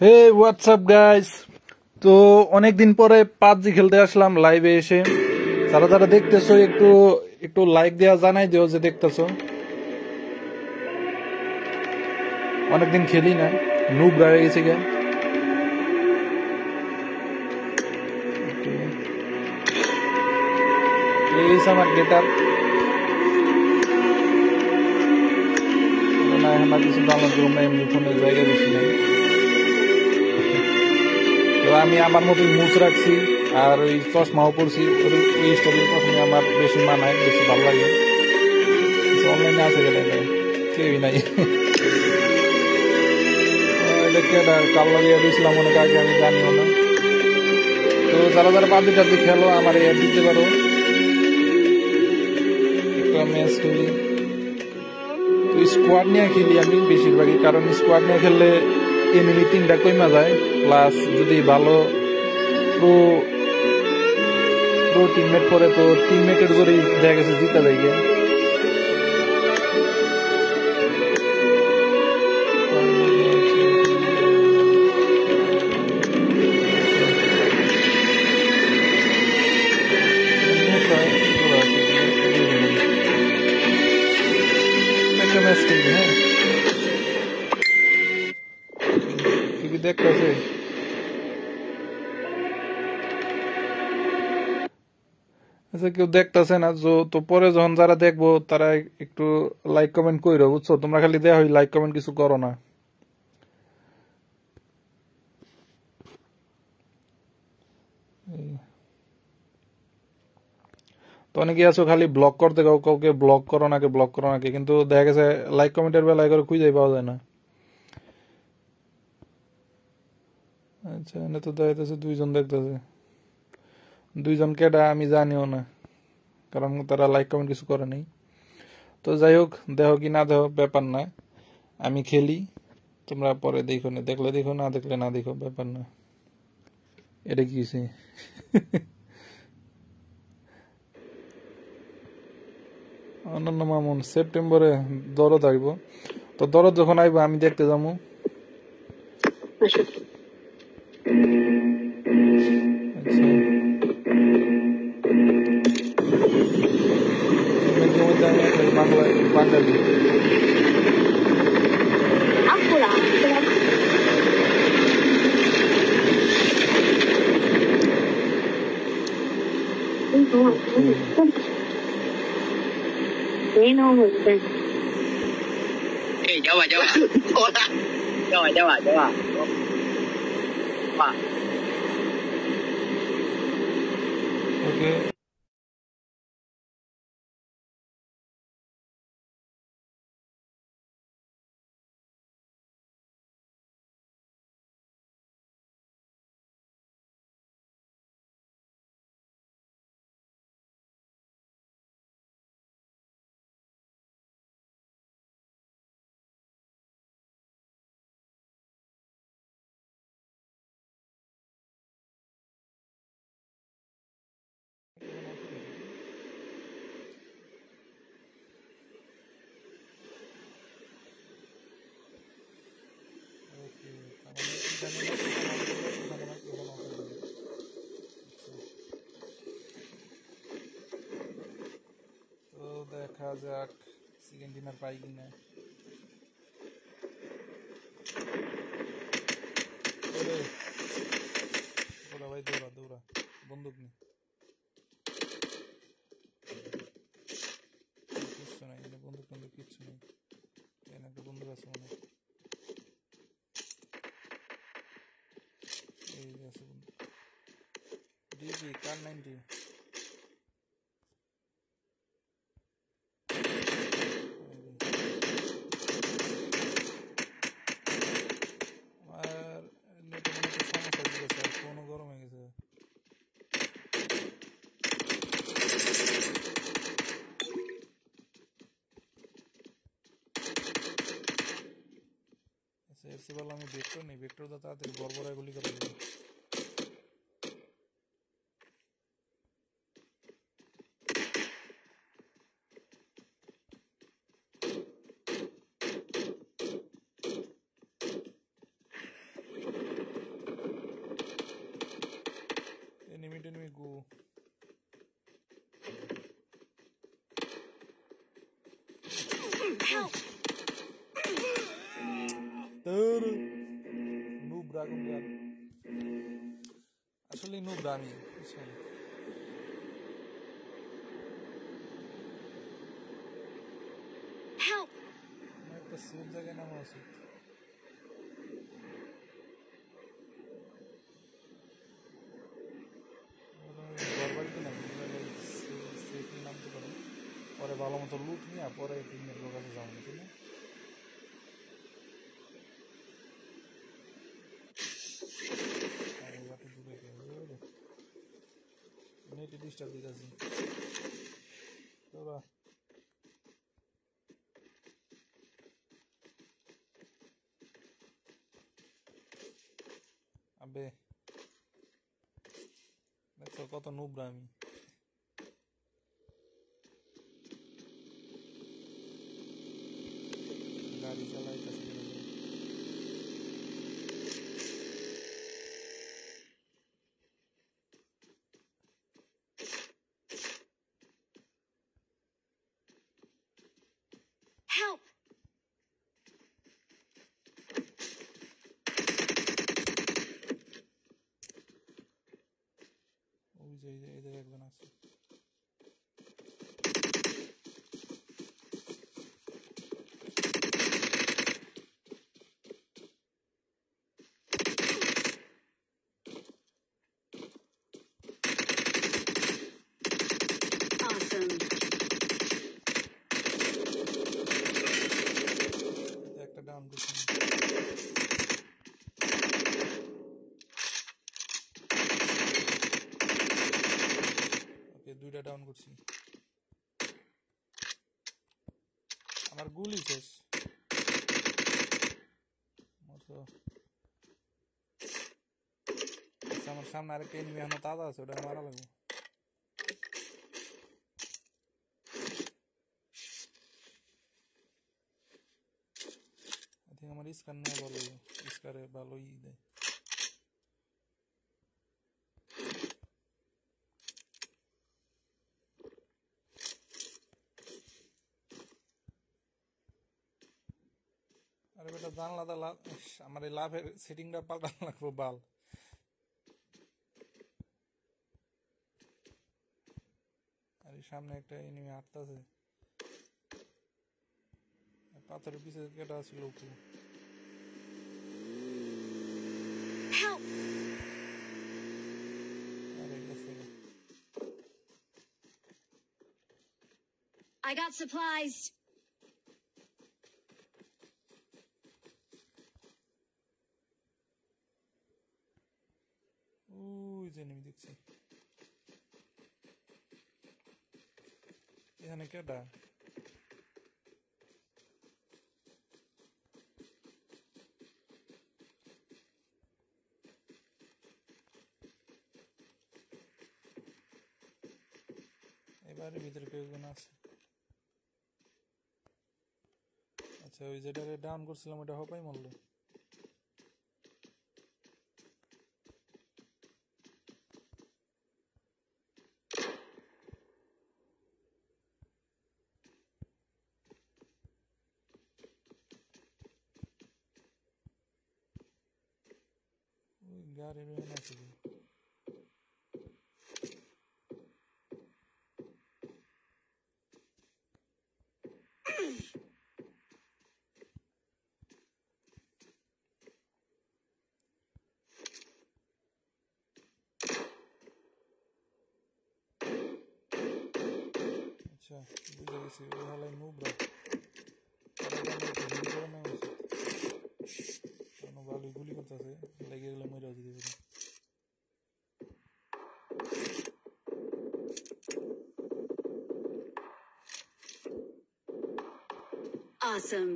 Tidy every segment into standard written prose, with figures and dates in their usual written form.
হে WhatsApp guys, তো অনেকদিন পরে পাবজি খেলতে আসলাম লাইভে এসে। যারা যারা দেখতেছো একটু একটু লাইক দেওয়া জানাই দিও যে দেখতেছো। অনেকদিন খেলি না, নুব রয়ে গেছে গে। এই আমার গেটার না, এখন কিছু ডাউনলোড করবো না, এমনি ফোনের জায়গা বেশি নেই। তো আমি আমার মতোই মুখ রাখছি আর ওই চশমাও পড়ছি, ওই স্টাইলের চশমা আমার বেশি মানায়, বেশি ভালো লাগে। অনলাইনে আছে গেলে কেউই নাই। এটা কেটা কাল লাগিয়ে দিয়েছিলাম অনেক আগে, আমি জানিও না। তো যারা যারা পাবজি টাবজি খেলো আমার অ্যাড দিতে পারো, একটা ম্যাচ খেলি। তো স্কোয়াড নিয়ে খেলি আমি বেশিরভাগই, কারণ স্কোয়াড নিয়ে খেললে এনিমি 3টা কইমা যায়, প্লাস যদি ভালো প্রো টিমমেট পরে তো টিমমেটের জোরেই দেখা গেছে জিতা যায় গে। একটা ম্যাচ খেলবি, হ্যাঁ টিভি দেখতেছে। আচ্ছা, কেউ দেখতেছে না তো পরে যখন যারা দেখবো তারা একটু লাইক কমেন্ট কইরো, বুঝছো? তোমরা খালি দেখ লাইক কমেন্ট কিছু করো না। তো অনেকে আছো খালি ব্লক করতে কাউকে ব্লক করো নাকি, ব্লক করো নাকি, কিন্তু দেখা গেছে লাইক কমেন্টের বেলায় করে খুঁজেই পাওয়া যায় না। আচ্ছা, এনে তো দেখাইতেছে 2জন দেখতেছে। 2জন কেডা আমি জানিও না, কারণ তারা লাইক কমেন্ট কিছু করে নাই। তো যাই হোক, দেখো কি না দেখো ব্যাপার না, আমি খেলি, তোমরা পরে দেখো, না দেখলে দেখো, না দেখলে না দেখো, ব্যাপার না। এটা কি অনন্য মামুন সেপ্টেম্বরে দরদ আইব, তো দরদ যখন আইব আমি দেখতে যাবো। বাঙালি ওকে। তো দেখা যাক সেকেন্ড ডিনার পাই কিনা। ভাই দৌড়া দৌড়া, বন্দুক নি, কিচ্ছু নাই, বন্দুক টন্দুক কিচ্ছু নেই। একটা বন্দুক আছে মনে, এই আছে বন্দুক, ডিজি কার 90। এর চেয়ে ভালো আমি ভেক্টর নেই, ভেক্টর তো তাড়াতাড়ি বড় গুলি করে দেবে। enemy go. Help! Noob dragon gun. Actually noob rami. This one. Help! मैं तो सेफ जगह ना मौसम गड़बड़ की नहीं सेफली नाम तो करो और वालों में तो लूट नहीं आप और एक दिन लोगों से जाऊंगे ठीक है अरे यार तो दूर है नेट डिस्टर्ब भी कर दी तो बा अबे দেখছো কত নুবরা আমি গাড়ি চালাইতেছি Help! ওই যে এই একজন আছে Awesome. একটা ডাউন করছি ওকে দুইটা ডাউন করছি আমার গুলি শেষ মতো আমার সামনে আরেকটা এনিমি এখনো তাজা আছে ওটা মারা লাগবে I think আমার স্কার নেওয়া ভালো স্কারে ভালোই দেয় আরে বেটা জানলা দা আমার এই লাভের সেটিংটা পাল্টানো লাগবে বাল আরে সামনে একটা এনিমি আটতাছে পাথরের পিছে কেটা ছিল উপরে Help! আরে গেছে I got supplies. ওই যে এনিমি দেখছি এখানে কেটা এবারে ভিতরে কেউ আছে আচ্ছা ওই যেটারে ডাউন করছিলাম ওটা হপাই মরলো ওই গাড়ি বেরোনো আছে আচ্ছা বুঝে গেছি ওই হলাই নুবরা ভালোই গুলি করতেছে লেগে গেলে মরে দিতে পারি Awesome.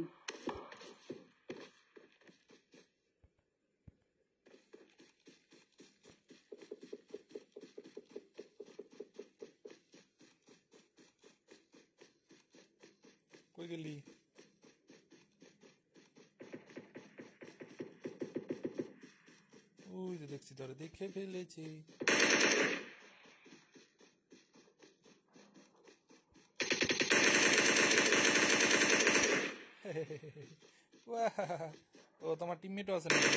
গেলি? ওই যে দেখছি তোরে দেখে ফেলেছি। ও তোমার টিমমেটও আছে নাকি?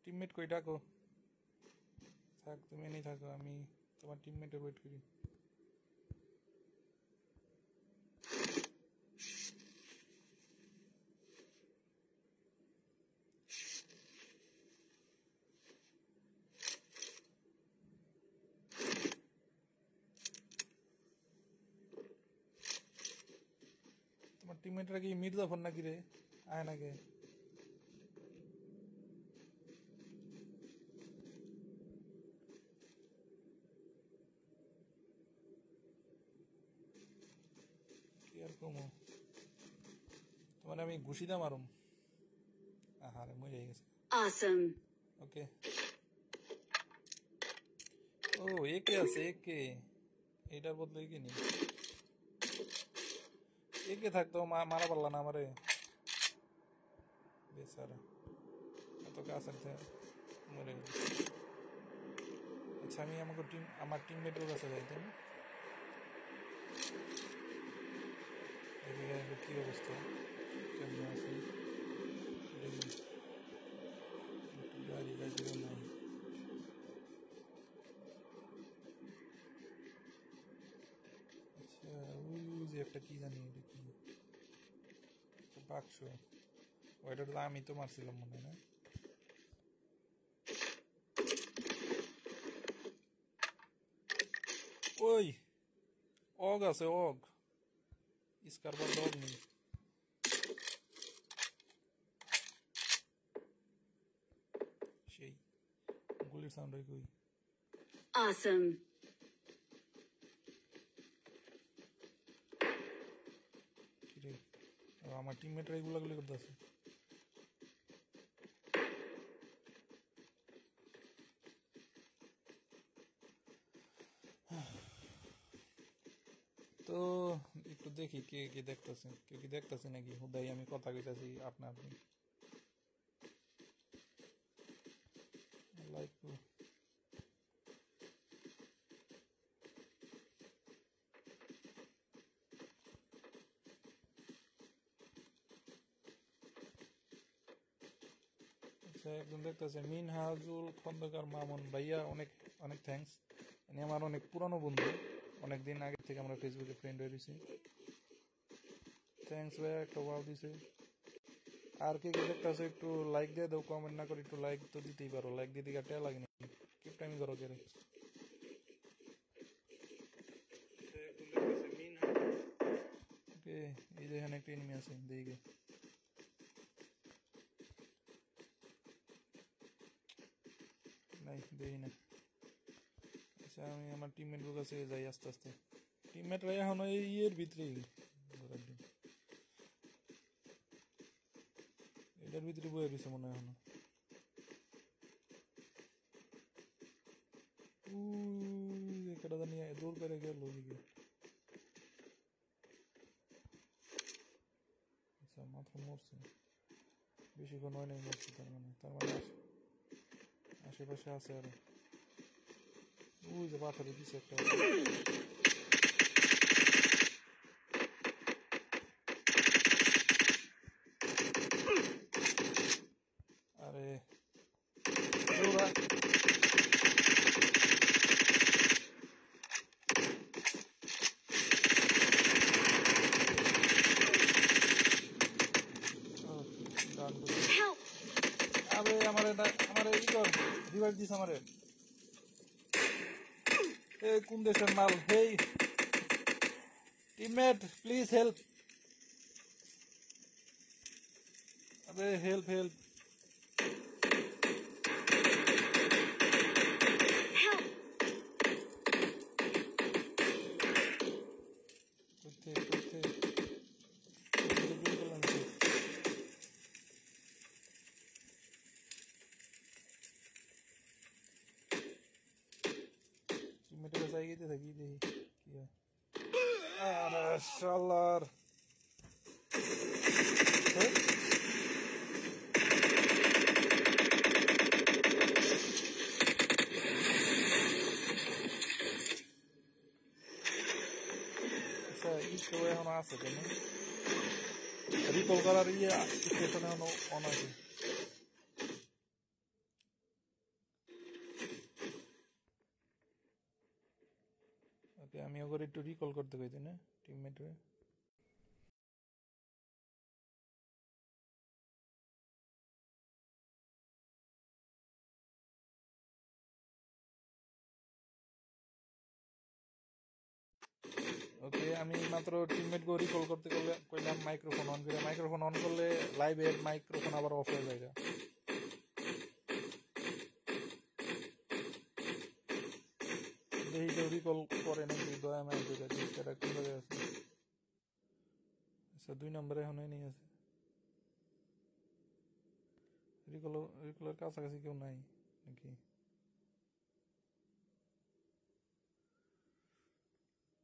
টিমমেট কই ডাকো? থাক তুমি নেই থাকো, আমি তোমার টিমমেটের ওয়েট করি। তোমার টিমমেটরা কি মির্জাফর নাকি রে? আয় নাকি? কি আর কমো, তোমার আমি ঘুষি দা মারুম। আহারে মরে গেছে। Awesome. ওকে। ও একে আছে, একে এটার বদলে একে নি, একে থাকতো মারা পারলা না আমারে বেচারা, এত কাজ আছে মরে গেল। আচ্ছা আমি আমাকে আমার টিমমেটের কাছে যাই, তাই না? দেখি কি অবস্থা, কেমন আছে। গাড়ি গাড়িও নাই। আচ্ছা ওই যে একটা কি জানি, এটা কি বাক্স, ওইটা তো আমি তো মারছিলাম মনে হয় না? ওই অগ আছে, অগ স্কারবার অগ নেই। সেই গুলির সাউন্ড হয় কই? Awesome. কিরে আমার টিমমেটরা এগুলা গুলি করতেছে। তো একটু দেখি কে কে দেখতেছে, কেউ কি দেখতেছে নাকি হুদাই আমি কথা কইতাছি আপনা আপনি। লাইক আচ্ছা একজন দেখতেছে মিনহাজুল খন্দকার মামুন ভাইয়া, অনেক অনেক থ্যাঙ্কস। ইনি আমার অনেক পুরানো বন্ধু, অনেক দিন আগে থেকে আমরা ফেসবুকে ফ্রেন্ড হয়ে রয়েছি। থ্যাঙ্কস ভাইয়া, একটা ওয়াও দিছে। আর কে কে দেখতেছে একটু লাইক দিয়ে দাও, কমেন্ট না করে একটু লাইক তো দিতেই পারো, লাইক দিতে কাটে লাগে না, কি টাইম করো কে রে। ওকে এই যে এখানে একটা এনিমি আছে দেখে, নাই দেখি না। আচ্ছা আমি আমার টিমমেটের কাছে যাই আস্তে আস্তে। টিমমেটরা এখন ওই ইয়ের ভিতরেই, এটার ভিতরে বয়ে রয়েছে মনে হয় এখনো। একটা জানি দৌড় করে গেল ওদিকে। আচ্ছা মাত্র মরছে, বেশিক্ষণ হয় নাই মরছে, তার মানে আশেপাশে আছে আরো। ওই যে পাথরের পিছে একটা, আরে দৌড়া। Help! আরে আমারে ই কর, রিভাইভ দিস আমারে। এ কোন দেশের মাল? হেই টিমমেট প্লিজ হেল্প, আরে হেল্প হেল্প। Help! করতে করতে টিমমেটের কাছে গিয়ে থাকি দেখি। শালার আচ্ছা ই তো এখন আছে কেন রিকল করার ইয়ে স্টেশন এখন অন আছে ওকে আমি ওকে একটু রিকল করতে কইছি না টিমমেটরে ওকে আমি মাত্র টিমমেট কে রিকল করতে কইলাম মাইক্রোফোন অন করলে লাইভের মাইক্রোফোন আবার অফ হয়ে যায় দেখি কেউ রিকল করে নাকি দয়া মাই করে এটা কোন জায়গায় আছে আচ্ছা 2 নম্বরে এখন নেই আছে রিকলের কাছাকাছি কেউ নাই নাকি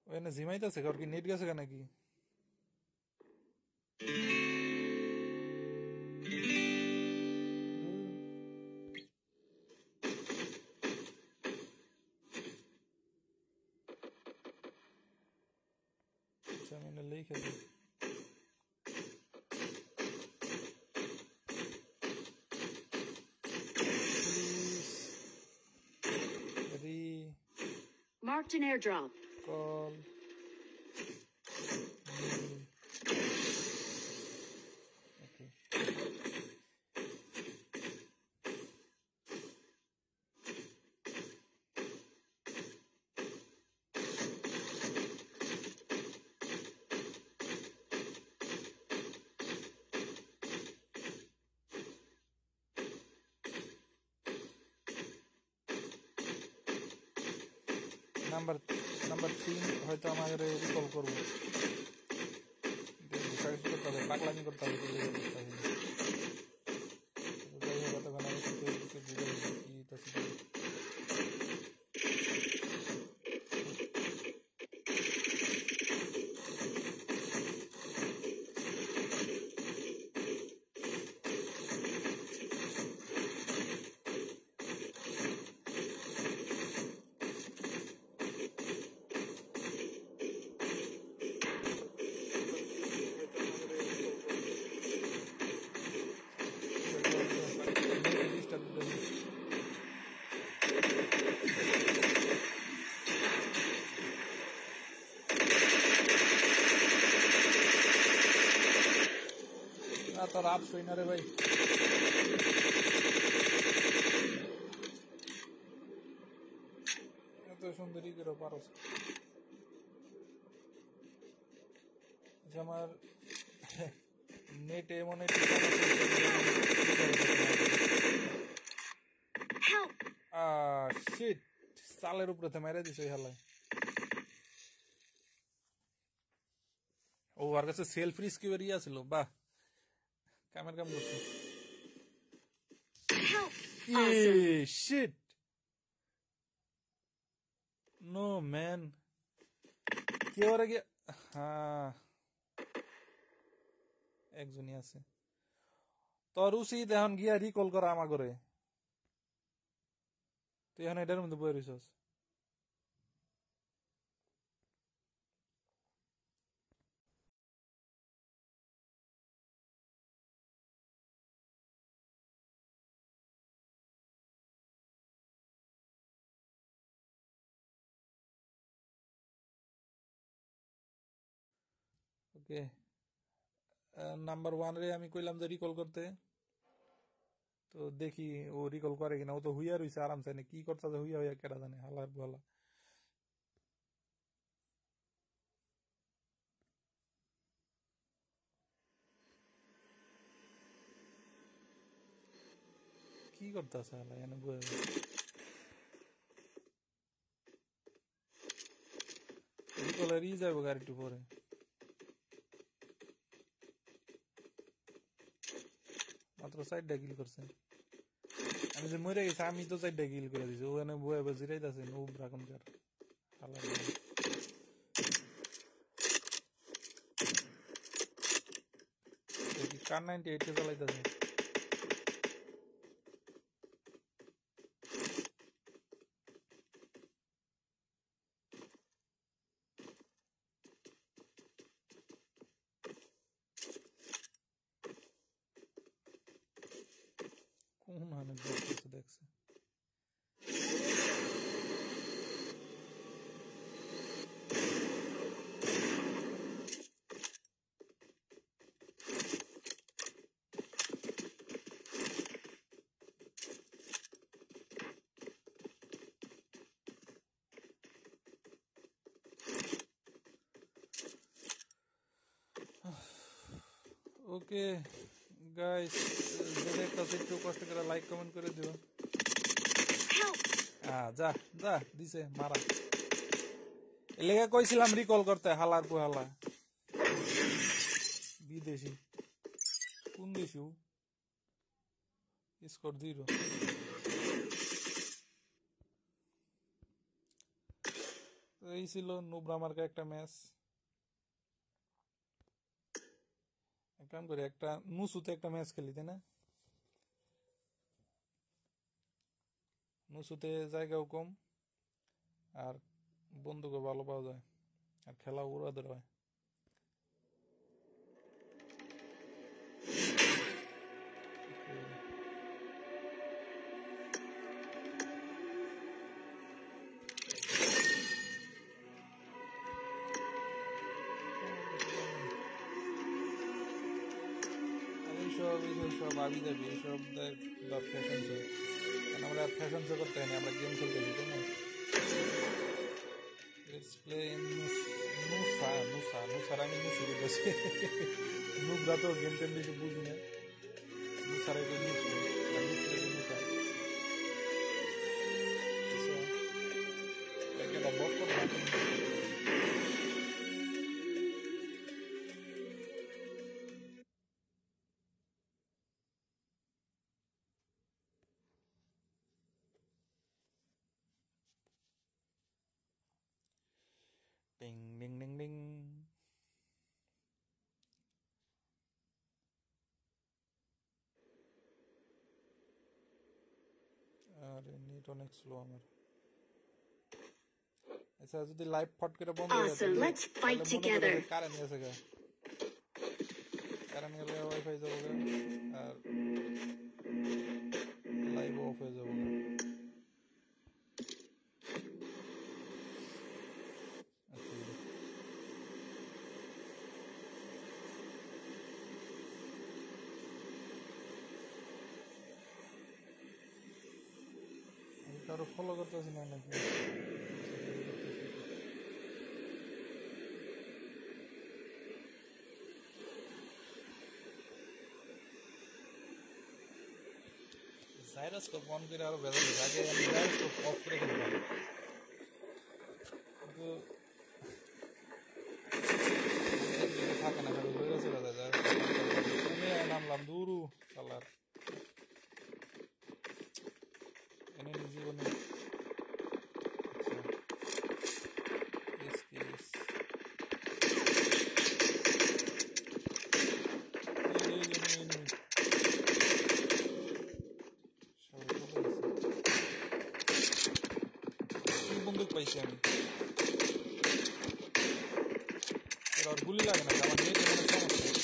ওখানে জিমাইতেছে কার কি নেট গেছে নাকি আচ্ছা আমি লিখে দিই Marked an airdrop. Call. Okay. Number 3 হয়তো আমাদের রিকল করবো পাগলামি করতে হবে তো রাত শুই না রে ভাই এত সুন্দরী করে পারো আমার নেটে মনে শিট চালের উপরে মেরে দিছে হালায় ও আর কাছে সেলফ রিস্কিউ এরিয়া ছিল বাহ কামের কাম করছে শিট নো ম্যান কেউ আর গিয়ে হ্যাঁ একজনই আছে তোর উচিত এখন গিয়া রিকল করা আমা করে তুই এখন এটার মধ্যে বয়ে রইছস ওকে নাম্বার 1 রে আমি কইলাম যে রিকল করতে তো দেখি ও রিকল করে কিনা ও তো হুইয়া রইছে আরামসে না কি করতেছে হুইয়া হুইয়া কেডা জানে হালার বলা কি করতেছে হালা এনে বয়ে রিকলেরই যাবো গাড়ি একটু পরে মাত্র 4টা কিল করছে আমি যে মরে গেছি আমি তো 4টা কিল করে দিছি ওখানে বয়ে বজিরাইতাছে নো ব্রাকনকার হালা কার 98 কে চালাইতেছে কোন হানে দেখছে ওকে গাইস যদি একটা একটু কষ্ট করে লাইক কমেন্ট করে দিও যা যা দিছে মারা এলাকা কইছিলাম রিকল করতে হালার পোহালা বিদেশি কোন দেশি স্কোর 0 এই ছিল নুব্রা মার্কা একটা ম্যাচ কাম করে একটা নুসুতে একটা ম্যাচ খেলি তাই না নুসুতে জায়গাও কম আর বন্দুকও ভালো পাওয়া যায় আর খেলা উড়াদের হয় সব আবি যাবি সব ফ্যাশন শো আমরা ফ্যাশন শো করতে হয় না আমরা গেম খেলতে যাই তাই না লেটস প্লে নুসার আমি নুসু বলতেছি নুবরা তো গেম টেম বেশি বুঝি না নুসার একটু নুসু নুসার এটা বট করে Ding ding ding ding. আরে নেট অনেক স্লো আমার আচ্ছা যদি লাইভ ফট করে বন্ধ হয়ে যায় Awesome, let's fight together. Current গেছে গা কারেন্ট গেলে ওয়াইফাই যাবো গা আর লাইভ অফ হয়ে যাবো গা কারো ফলো করতেছি না নাকি জাইরোস্কোপ অন করে আরো বেজাল আগে আমি জাইরোস্কোপ অফ করে খেলতাম কিন্তু থাকে না খালি হয়ে চলে যায় কমে নামলাম দূরু চালার এনে জীবনে বন্দুক পাইছি আমি আর গুলি লাগে না আমার নেট এখানে সমস্যা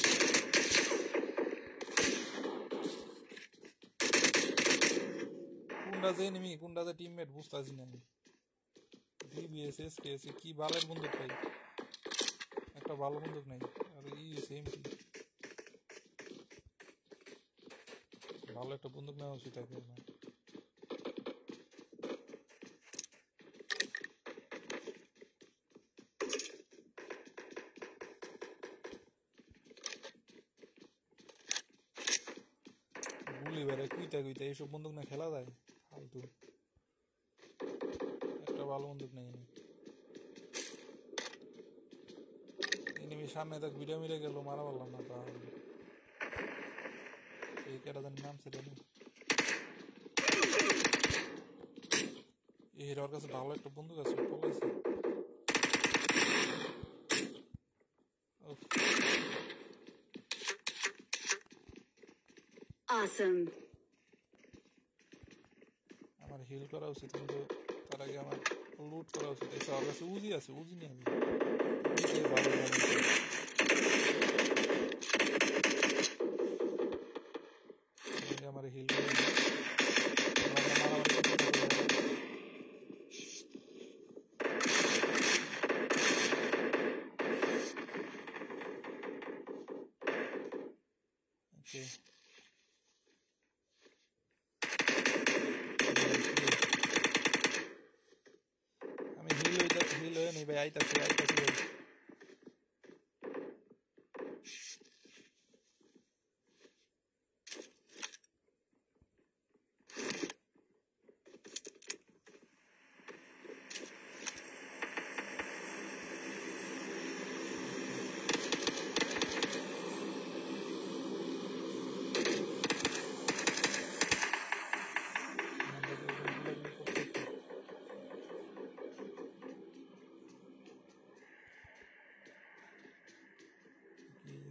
কোনটা যে এনিমি কোনটা যে টিমমেট বুঝতেছি না আমি ডিবিএস এসকেএস কি ভালো বন্দুক পাই একটা ভালো বন্দুক নাই আর এমপি ভালো একটা বন্দুক নেওয়া উচিত থাকে না গুলি বেড়ে কুইতা কুইতা এইসব বন্দুক না খেলা যায় ফালতু একটা ভালো বন্দুক নেই এনিমি সামনে তাক ভিডিও মিলে গেল মারা বললাম না তাহলে এই কেটা জানি নাম সেটা নেই এই হিরোর কাছে ভালো একটা বন্দুক আছে পলাইছে Awesome. আমার হিল করা উচিত, কিন্তু তার আগে আমার লুট করা উচিত। এই সবার কাছে উজি আছে, উজি নিয়ে আমি উজিতে ভালো damage দেয়। তার আগে আমার হিল করে দিই। আমরা মারামারি করতে পারবো না। Okay. আমি হিল হয়ে নেই ভাই, আইতাছি ভাই।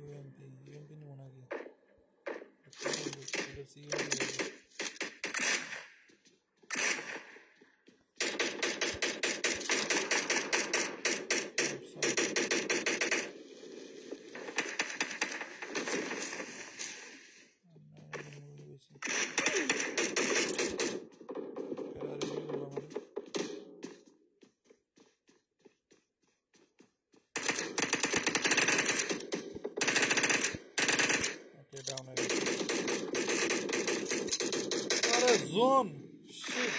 UMP নিব নাকি? Okay, down again. What a zone! Shit!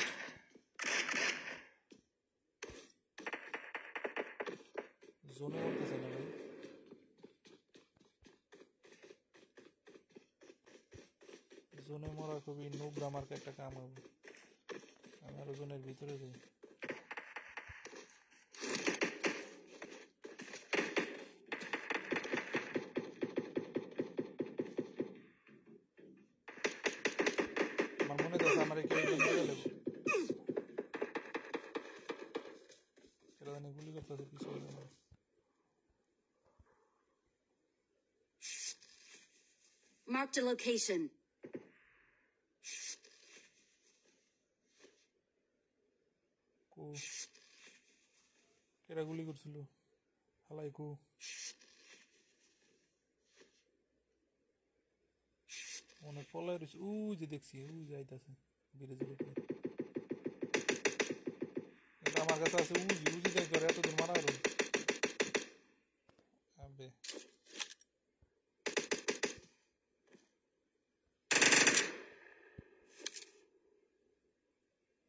Zone বলতেছে না ভাই। জোনে মরা খুবই নোংরা মার্কা একটা কাম হবে। আমি আরো জোনের ভিতরে যাই। আমার মনে হচ্ছে আমার কেউ গুলি লাগবে। কেউ জানি গুলি করতেছে পিছনে আমার। Marked a location. কো কেরা গুলি করছিল? হালাই কো অনেক পলাই রয়েছে। যে দেখছি যাইতাছে ব্রিজের উপরে। কিন্তু আমার কাছে আছে উজি তাই করে এতদিন মারা গেল। আবে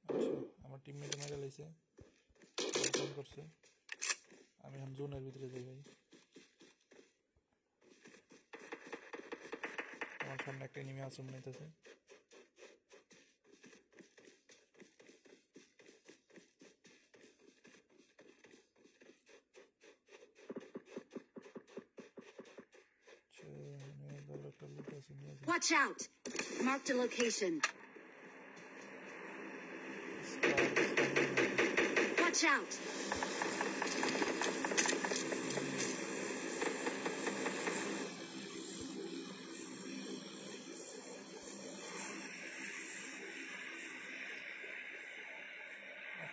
আচ্ছা, আমার টিমমেট মেরে লাইছে, ফোন করছে। আমি এখন জোনের ভিতরে যাই ভাই। আমার সামনে একটা এনিমি আশ্রম নিতেছে। Watch out! Marked a location. Watch out!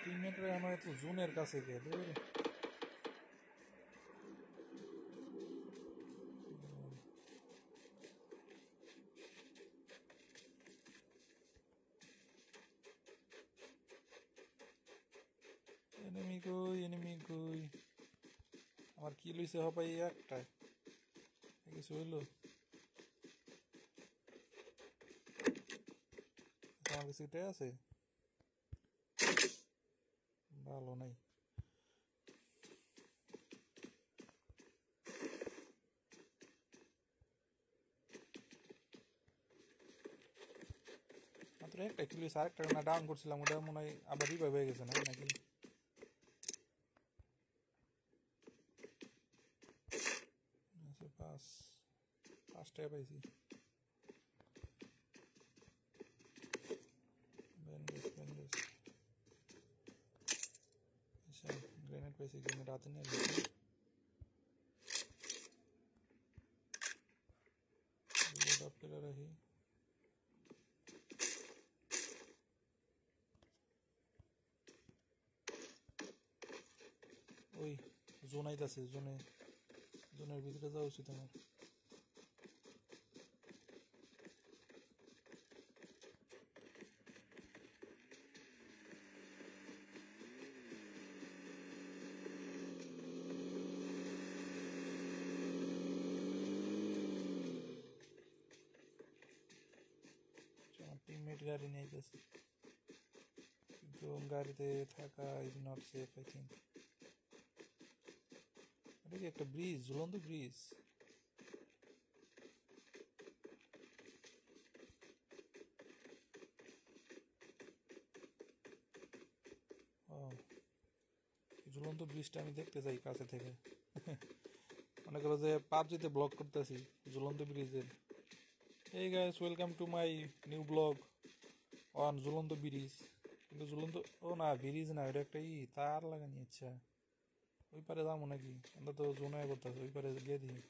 টিমমেটরা আমার তো জোনের কাছে গেল। এনিমি কই আমার কি লইছে হবাই একটা কিছু হইলো। আমার কাছে এটা আছে, ভালো নাই। মাত্র একটা কিলো আরেকটা না ডাউন করছিলাম, ওটা মনে হয় আবার রিভাইভ হয়ে গেছে না নাকি? পাঁচটায় পাইছি। আচ্ছা গ্রেনেড পাইছি, গ্রেনেড হাতে নিয়ে আসছি। লোড আপ করে রাখি। জোন আইতাছে, জোনের ভিতরে যাওয়া উচিত আমার। আমার টিমমেট গাড়ি নিয়ে আইতাছে, কিন্তু গাড়িতে থাকা is not safe I think. এটা কি একটা ব্রিজ, ঝুলন্ত ব্রিজ? ও, ঝুলন্ত ব্রিজটা আমি দেখতে চাই কাছে থেকে। মনে করো যে পাবজিতে ব্লগ করতেছি ঝুলন্ত ব্রিজের। এই guys, welcome to my new blog on ঝুলন্ত ব্রিজ। কিন্তু ঝুলন্ত, ও না ব্রিজ না, এটা একটা তার লাগানি। আচ্ছা, ওই পারে যাবো নাকি? আমরা তো জোনে করতেছি, ওই পারে গিয়ে দিই।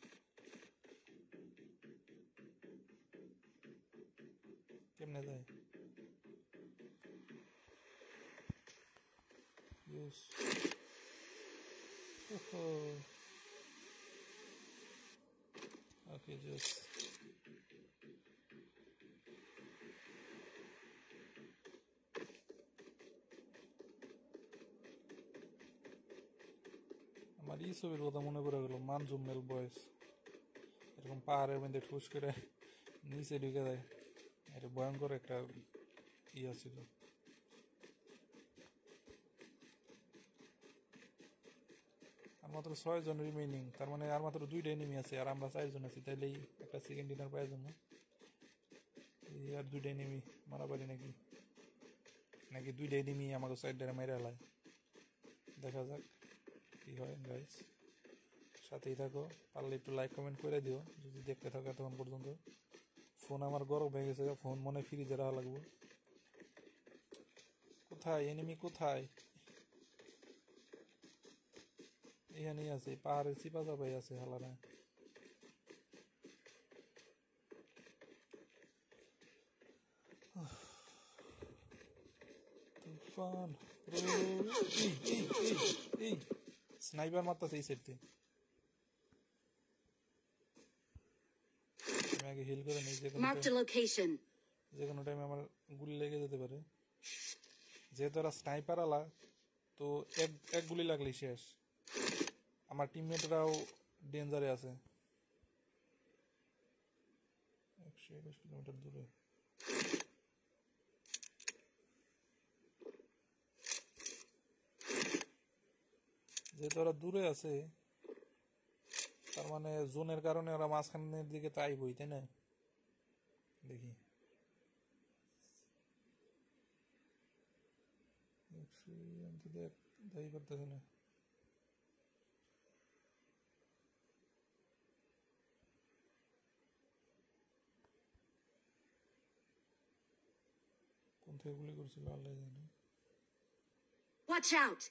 কেমনে যায়? ইউস, ওকে জাস্ট আমার ছবির কথা মনে পড়ে গেল, মানজুম মেল বয়েস। এরকম পাহাড়ের মধ্যে ঠুস করে নিচে ঢুকে যায়, এটা ভয়ঙ্কর একটা ছিল। আর মাত্র 6 জন রিমেইনিং, তার মানে আর মাত্র 2টা এনিমি আছে, আর আমরা 4 জন আছি। তাইলেই একটা সেকেন্ড ডিনার পাওয়ার জন্য আর 2টা এনিমি মারা পারি নাকি? 2টা এনিমি আমাকে সাইডে মেরে এলায়। দেখা যাক কি হয় গাইস, সাথেই থাকো। পারলে একটু লাইক কমেন্ট করে দিও যদি দেখতে থাকো তখন পর্যন্ত। ফোন আমার গরম হয়ে গেছে, ফোন মনে ফ্রিজে রাখা লাগবো। কোথায় এনিমি, কোথায়? এখানেই আছে, পাহাড়ের চিপা চাপাই আছে হালারা। তুফান, স্নাইপার মারতাছে এই সাইড থেকে। আমি আগে হিল করে নিই, Marked a location. যে কোনো টাইমে আমার গুলি লেগে যেতে পারে। যেহেতু ওরা স্নাইপার আলা, তো এক গুলি লাগলেই শেষ। আমার টিমমেটরাও ডেঞ্জারে আছে। 121 কিলোমিটার দূরে। যেহেতু ওরা দূরে আছে, তার মানে জোনের কারণে ওরা মাঝখানের দিকে তো আইবই, তাই না? দেখি আমি তো দেখতে পারতেছি না। কোন থেকে গুলি করছিল আল্লাহ জানে। Watch out!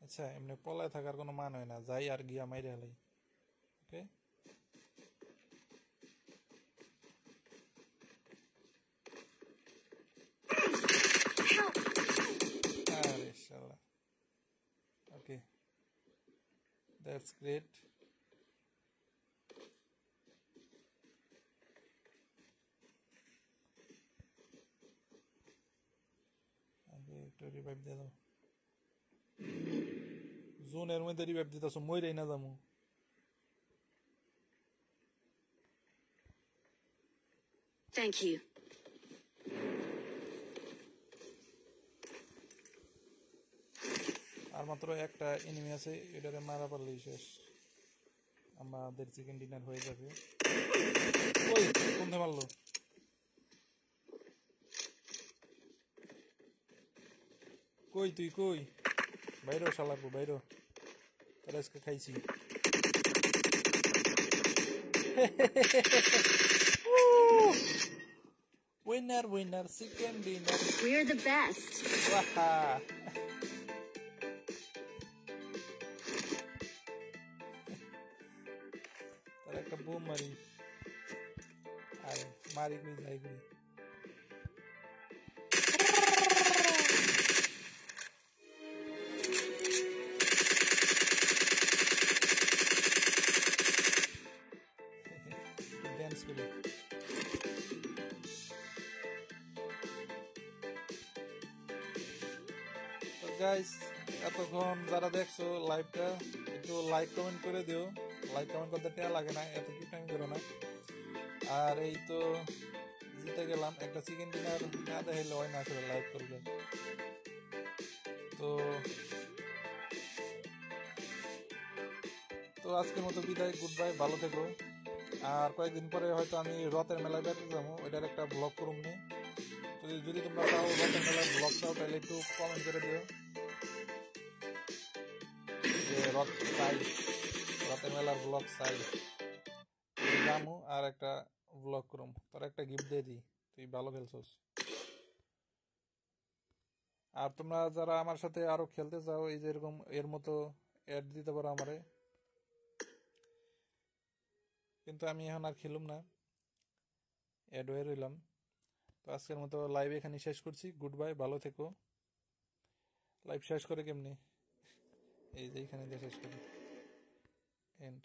আচ্ছা, এমনি পলায় থাকার কোনো মান হয় না, যাই আর গিয়া মাইরে হেলাই। ওকে, আরে শালা। ওকে, দ্যাটস গ্রেট। আগে একটু রিভাইভ দিয়ে দাও। জোনের মধ্যে রিভাইভ দিতেছ, মইরাই না যাবো। Thank you. আর মাত্র একটা এনিমি আছে, এটারে মারা পারলেই শেষ, আমাদের চিকেন ডিনার হয়ে যাবে। ওই কোনটা মারলো? কই তুই, কই? বাইরো শালাকু, বাইরো, তোরা আজকে খাইছি। Winner winner, chicken dinner. We're the best. ওয়াহা, তার একটা বুম মারি, আরে মারি কই যাই কই। গাইস, এতক্ষণ যারা দেখছো লাইভটা একটু লাইক কমেন্ট করে দিও। লাইক কমেন্ট করতে টাকা লাগে না, এত কি টাইম করো না। আর এই তো জিতে গেলাম, একটা চিকেন ডিনার না দেখাইলে হয় না আসলে লাইভ করলে। তো তো আজকের মতো বিদায়, গুড বাই, ভালো থেকো। আর কয়েকদিন পরে হয়তো আমি রথের মেলায় বেড়াতে যাবো, ওইটার একটা ব্লগ করুন নি। তো যদি তোমরা চাও রথের মেলার ব্লগ চাও তাহলে একটু কমেন্ট করে দিও যে রথ চাই, রথের মেলার ব্লগ চাই, যাবো আর একটা ব্লগ করুম। তোর একটা গিফট দিয়ে দিই, তুই ভালো খেলছস। আর তোমরা যারা আমার সাথে আরো খেলতে চাও, এই যে এরকম এর মতো অ্যাড দিতে পারো আমারে, কিন্তু আমি এখন আর খেলুম না, অ্যাড হয়ে রইলাম। তো আজকের মতো লাইভ এখানে শেষ করছি, গুড বাই, ভালো থেকো। লাইভ শেষ করে কেমনি, এই যে এখানে দিয়ে শেষ করি, এন্ড।